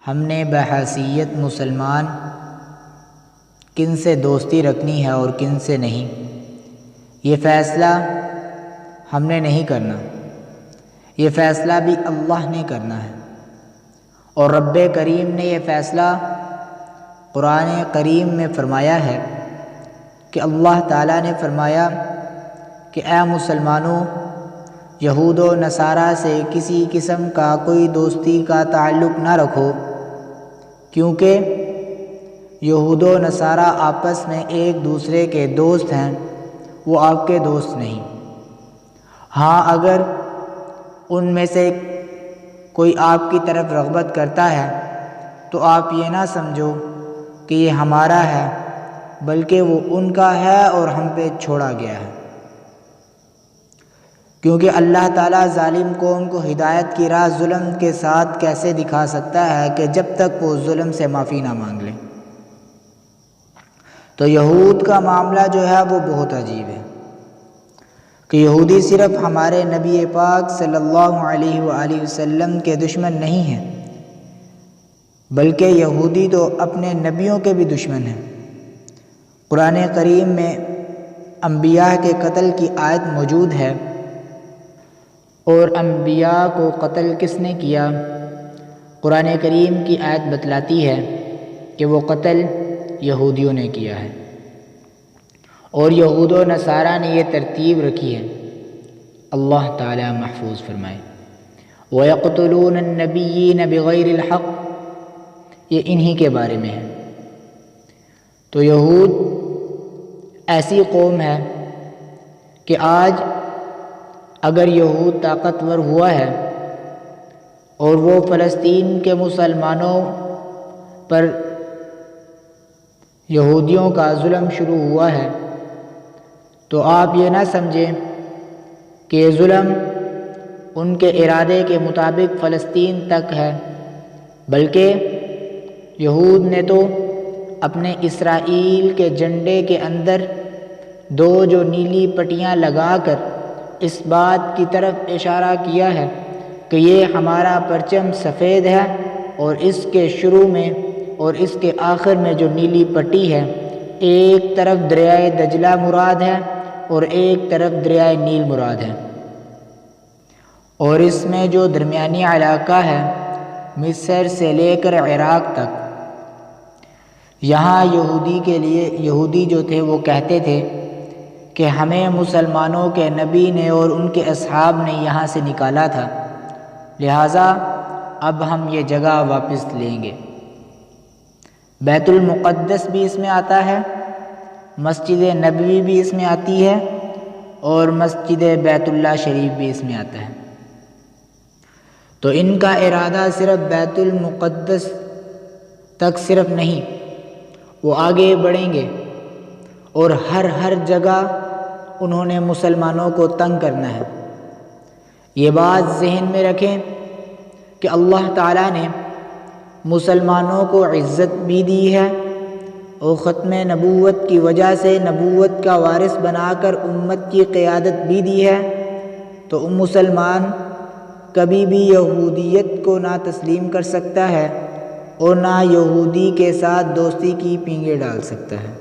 ہم نے بحیثیت مسلمان کن سے دوستی رکھنی ہے اور کن سے نہیں، یہ فیصلہ ہم نے نہیں کرنا، یہ فیصلہ بھی اللہ نے کرنا ہے۔ اور رب کریم نے یہ فیصلہ قرآن کریم میں فرمایا ہے کہ اللہ تعالیٰ نے فرمایا کہ اے مسلمانوں، یہود و نصارہ سے کسی قسم کا کوئی دوستی کا تعلق نہ رکھو، کیونکہ یہود و نصارہ آپس میں ایک دوسرے کے دوست ہیں، وہ آپ کے دوست نہیں۔ ہاں، اگر ان میں سے کوئی آپ کی طرف رغبت کرتا ہے تو آپ یہ نہ سمجھو کہ یہ ہمارا ہے، بلکہ وہ ان کا ہے اور ہم پہ چھوڑا گیا ہے، کیونکہ اللہ تعالیٰ ظالم قوم کو ہدایت کی راہ ظلم کے ساتھ کیسے دکھا سکتا ہے کہ جب تک وہ ظلم سے معافی نہ مانگ لیں۔ تو یہود کا معاملہ جو ہے وہ بہت عجیب ہے کہ یہودی صرف ہمارے نبی پاک صلی اللہ علیہ وآلہ وسلم کے دشمن نہیں ہیں، بلکہ یہودی تو اپنے نبیوں کے بھی دشمن ہیں۔ قرآن کریم میں انبیاء کے قتل کی آیت موجود ہے، اور انبیاء کو قتل کس نے کیا؟ قرآن کریم کی آیت بتلاتی ہے کہ وہ قتل یہودیوں نے کیا ہے، اور یہود و نصارہ نے یہ ترتیب رکھی ہے۔ اللہ تعالیٰ محفوظ فرمائے، وَيَقْتُلُونَ النَّبِيِّينَ بِغَيْرِ الْحَقِّ، یہ انہی کے بارے میں ہے۔ تو یہود ایسی قوم ہے کہ آج اگر یہود طاقتور ہوا ہے اور وہ فلسطین کے مسلمانوں پر یہودیوں کا ظلم شروع ہوا ہے، تو آپ یہ نہ سمجھیں کہ یہ ظلم ان کے ارادے کے مطابق فلسطین تک ہے، بلکہ یہود نے تو اپنے اسرائیل کے جھنڈے کے اندر دو جو نیلی پٹیاں لگا کر اس بات کی طرف اشارہ کیا ہے کہ یہ ہمارا پرچم سفید ہے، اور اس کے شروع میں اور اس کے آخر میں جو نیلی پٹی ہے، ایک طرف دریائے دجلہ مراد ہے اور ایک طرف دریائے نیل مراد ہے، اور اس میں جو درمیانی علاقہ ہے مصر سے لے کر عراق تک، یہاں یہودی جو تھے وہ کہتے تھے کہ ہمیں مسلمانوں کے نبی نے اور ان کے اصحاب نے یہاں سے نکالا تھا، لہٰذا اب ہم یہ جگہ واپس لیں گے۔ بیت المقدس بھی اس میں آتا ہے، مسجد نبوی بھی اس میں آتی ہے، اور مسجد بیت اللہ شریف بھی اس میں آتا ہے۔ تو ان کا ارادہ صرف بیت المقدس تک صرف نہیں، وہ آگے بڑھیں گے اور ہر جگہ انہوں نے مسلمانوں کو تنگ کرنا ہے۔ یہ بات ذہن میں رکھیں کہ اللہ تعالیٰ نے مسلمانوں کو عزت بھی دی ہے، اور ختم نبوت کی وجہ سے نبوت کا وارث بنا کر امت کی قیادت بھی دی ہے، تو مسلمان کبھی بھی یہودیت کو نہ تسلیم کر سکتا ہے اور نہ یہودی کے ساتھ دوستی کی پینگیں ڈال سکتا ہے۔